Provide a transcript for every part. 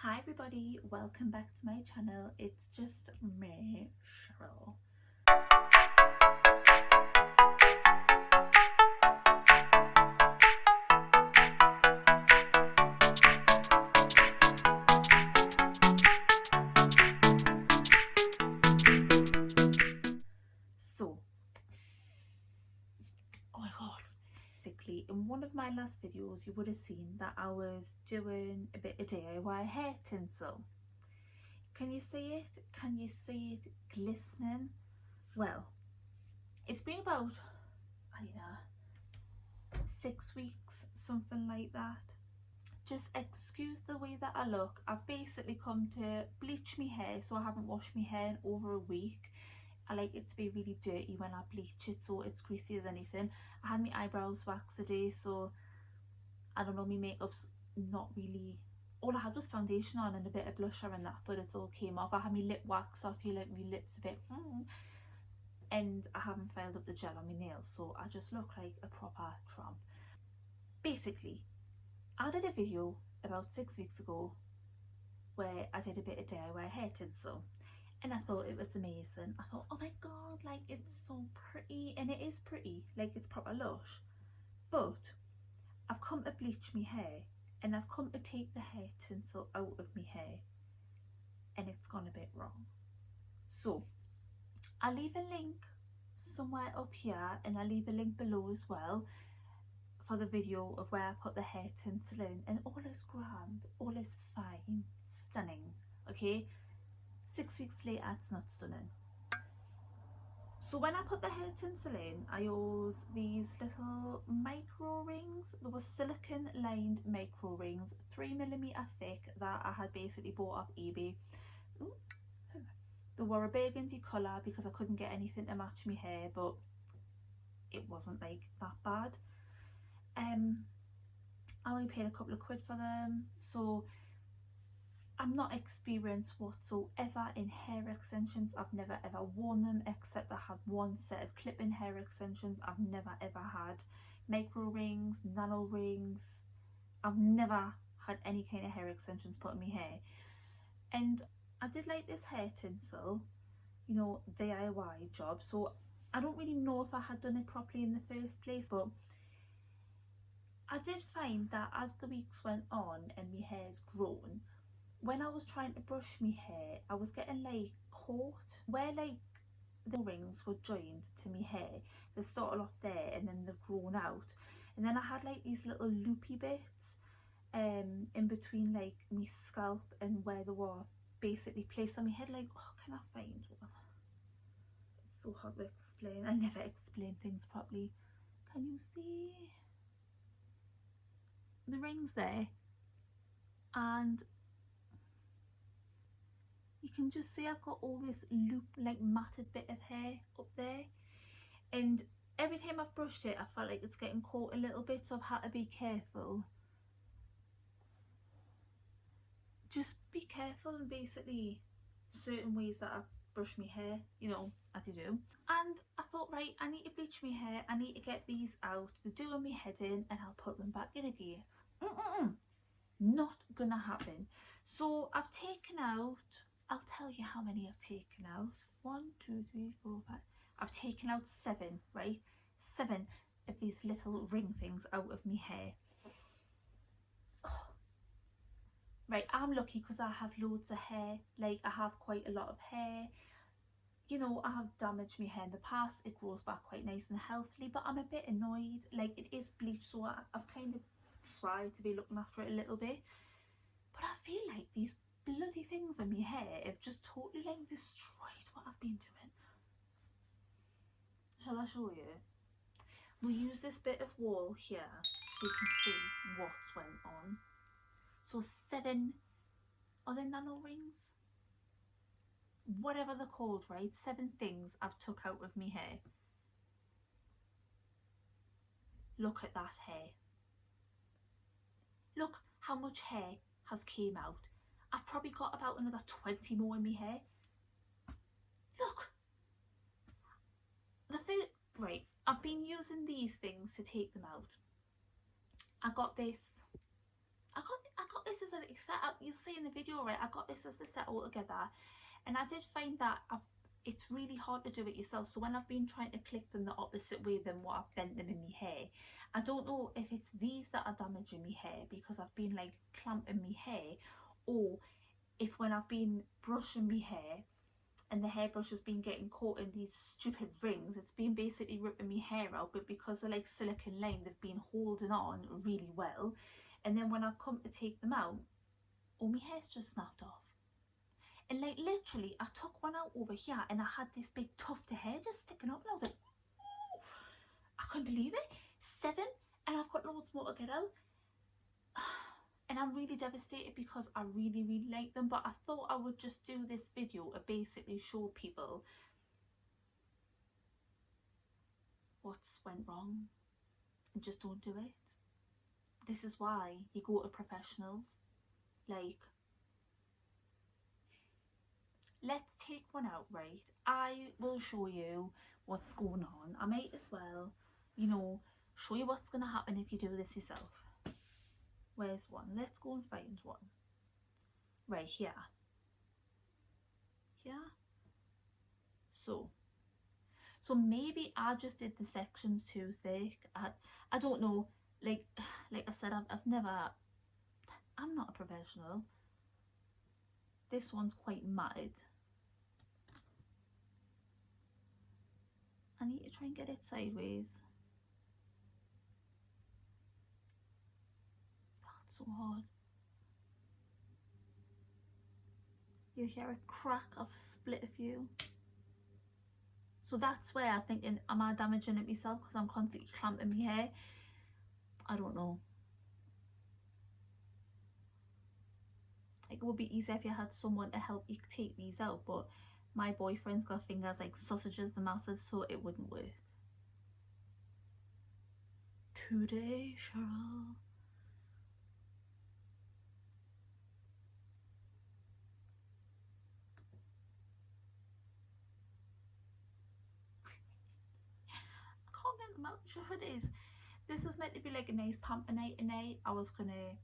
Hi everybody, welcome back to my channel. It's just me, Cheryl. So, oh my god, basically in one of my last videos you would have seen that I was doing a bit of DIY hair tinsel. Can you see it? Can you see it glistening? Well, it's been about, I don't know, 6 weeks, something like that. Just excuse the way that I look. I've basically come to bleach my hair, so I haven't washed my hair in over a week. I like it to be really dirty when I bleach it, so it's greasy as anything. I had my eyebrows waxed today, so I don't know, my makeup's not really, all I had was foundation on and a bit of blusher and that, but it's all came off. I had my lip wax, so I feel like my lips a bit and I haven't filed up the gel on my nails, so I just look like a proper tramp. Basically, I did a video about 6 weeks ago where I did a bit of DIY hair tinsel and I thought it was amazing. I thought, oh my god, like it's so pretty, and it is pretty, like it's proper lush. But I've come to bleach my hair and I've come to take the hair tinsel out of my hair and it's gone a bit wrong. So I'll leave a link somewhere up here and I'll leave a link below as well for the video of where I put the hair tinsel in, and all is grand, all is fine, stunning, okay? 6 weeks later it's not stunning. So when I put the hair tinsel in, I used these little micro rings. There were silicone lined micro rings, 3mm thick, that I had basically bought off eBay. Ooh. They were a burgundy colour because I couldn't get anything to match my hair, but it wasn't like that bad. I only paid a couple of quid for them, so I'm not experienced whatsoever in hair extensions. I've never ever worn them, except I had one set of clip-in hair extensions. I've never ever had micro rings, nano rings. I've never had any kind of hair extensions put in my hair. And I did like this hair tinsel, you know, DIY job, so I don't really know if I had done it properly in the first place, but I did find that as the weeks went on and my hair's grown, when I was trying to brush my hair, I was getting like caught where like the rings were joined to my hair. They started off there and then they've grown out, and then I had like these little loopy bits in between like my scalp and where they were basically placed on my head. Like, oh, can I find one? It's so hard to explain. I never explain things properly. Can you see the rings there? And you can just see I've got all this loop, like matted bit of hair up there, and every time I've brushed it I felt like it's getting caught a little bit, so I've had to be careful. Just be careful, and basically certain ways that I brush my hair, you know, as you do. And I thought, right, I need to bleach my hair, I need to get these out, they're doing my head in, and I'll put them back in again. Not gonna happen. So I've taken out, I'll tell you how many I've taken out. 1, 2, 3, 4, 5. I've taken out 7, right? 7 of these little ring things out of my hair. Oh. Right, I'm lucky because I have loads of hair. Like, I have quite a lot of hair. You know, I have damaged my hair in the past. It grows back quite nice and healthily, but I'm a bit annoyed. Like, it is bleached, so I've kind of tried to be looking after it a little bit. But I feel like these bloody things in my hair have just totally like destroyed what I've been doing. Shall I show you? We'll use this bit of wall here so you can see what's went on. So 7, are they nano rings? Whatever they're called, right? 7 things I've took out of my hair. Look at that hair. Look how much hair has came out. I've probably got about another 20 more in my hair. Look. Right, I've been using these things to take them out. I got this as as a set up, you'll see in the video, right, I got this as a set all together, and I did find that it's really hard to do it yourself. So when I've been trying to click them the opposite way than what I've bent them in my hair, I don't know if it's these that are damaging my hair because I've been like clamping my hair, or if when I've been brushing my hair and the hairbrush has been getting caught in these stupid rings, it's been basically ripping my hair out. But because they're like silicone lined, they've been holding on really well, and then when I've come to take them out, oh, my hair's just snapped off. And like literally I took one out over here and I had this big tuft of hair just sticking up, and I was like, ooh, I couldn't believe it. 7, and I've got loads more to get out. And I'm really devastated because I really like them, but I thought I would just do this video to basically show people what's went wrong and just don't do it. This is why you go to professionals. Like, let's take one out, right? I will show you what's going on. I might as well, you know, show you what's going to happen if you do this yourself. Where's one? Let's go and find one. Right here. Here. So maybe I just did the sections too thick. I don't know. Like I said, I've never. I'm not a professional. This one's quite matted. I need to try and get it sideways. So hard. You'll hear a crack. I've split a few. So that's where I'm thinking, am I damaging it myself because I'm constantly clamping my hair? I don't know. It would be easier if you had someone to help you take these out, but my boyfriend's got fingers like sausages, the massive, so it wouldn't work. Today, Cheryl. Sure it is. This was meant to be like a nice pamper night tonight. I was gonna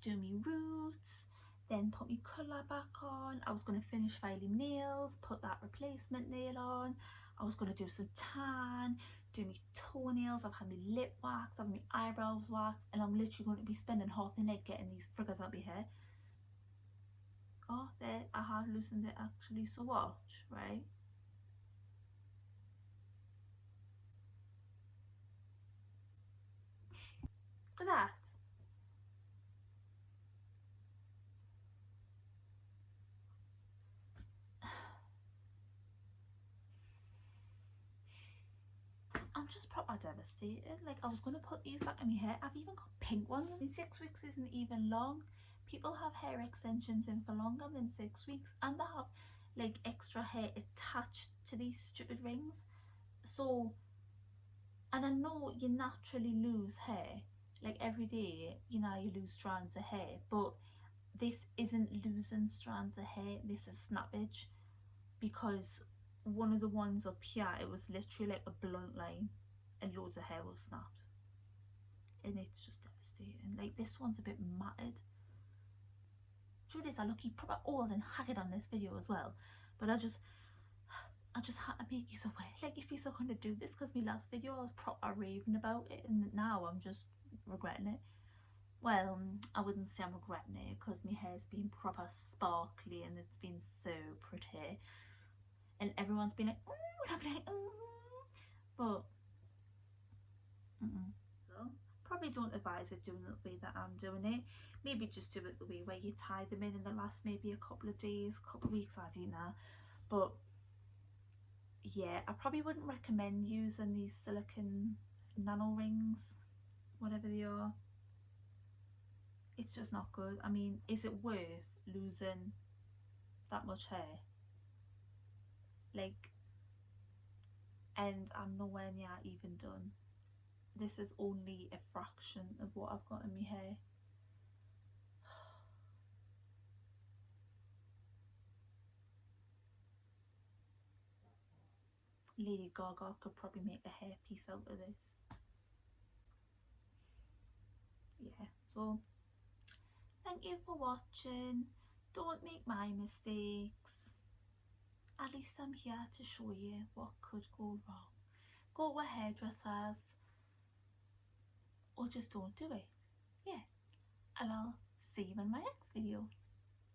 do me roots, then put me colour back on. I was gonna finish filing nails, put that replacement nail on. I was gonna do some tan, do me toenails. I've had my lip wax, I've had my eyebrows waxed, and I'm literally going to be spending half the night getting these friggers out of my hair. Oh, there, I have loosened it actually, so watch, right? Look at that. I'm just proper devastated. Like, I was going to put these back in my hair. I've even got pink ones. 6 weeks isn't even long. People have hair extensions in for longer than 6 weeks, and they have like extra hair attached to these stupid rings. So, and I know you naturally lose hair, like every day, you know, you lose strands of hair, but this isn't losing strands of hair, this is snappage, because one of the ones up here, it was literally like a blunt line and loads of hair was snapped, and it's just devastating. Like, this one's a bit matted. Truth is, I look proper old and haggard on this video as well, but I just had to make you aware, like, if you're going to do this, because my last video I was proper raving about it, and now I'm just regretting it. Well, I wouldn't say I'm regretting it, because my hair's been proper sparkly and it's been so pretty, and everyone's been like, oh, and I'm like, oh, but so probably don't advise it doing it the way that I'm doing it. Maybe just do it the way where you tie them in the last maybe a couple of days, couple of weeks, I don't know. But yeah, I probably wouldn't recommend using these silicone nano rings, whatever they are. It's just not good. I mean, is it worth losing that much hair? Like, and I'm nowhere near even done. This is only a fraction of what I've got in my hair. Lady Gaga could probably make a hairpiece out of this. Yeah, so Thank you for watching. Don't make my mistakes. At least I'm here to show you what could go wrong. Go to hairdressers or just don't do it. Yeah, and I'll see you in my next video.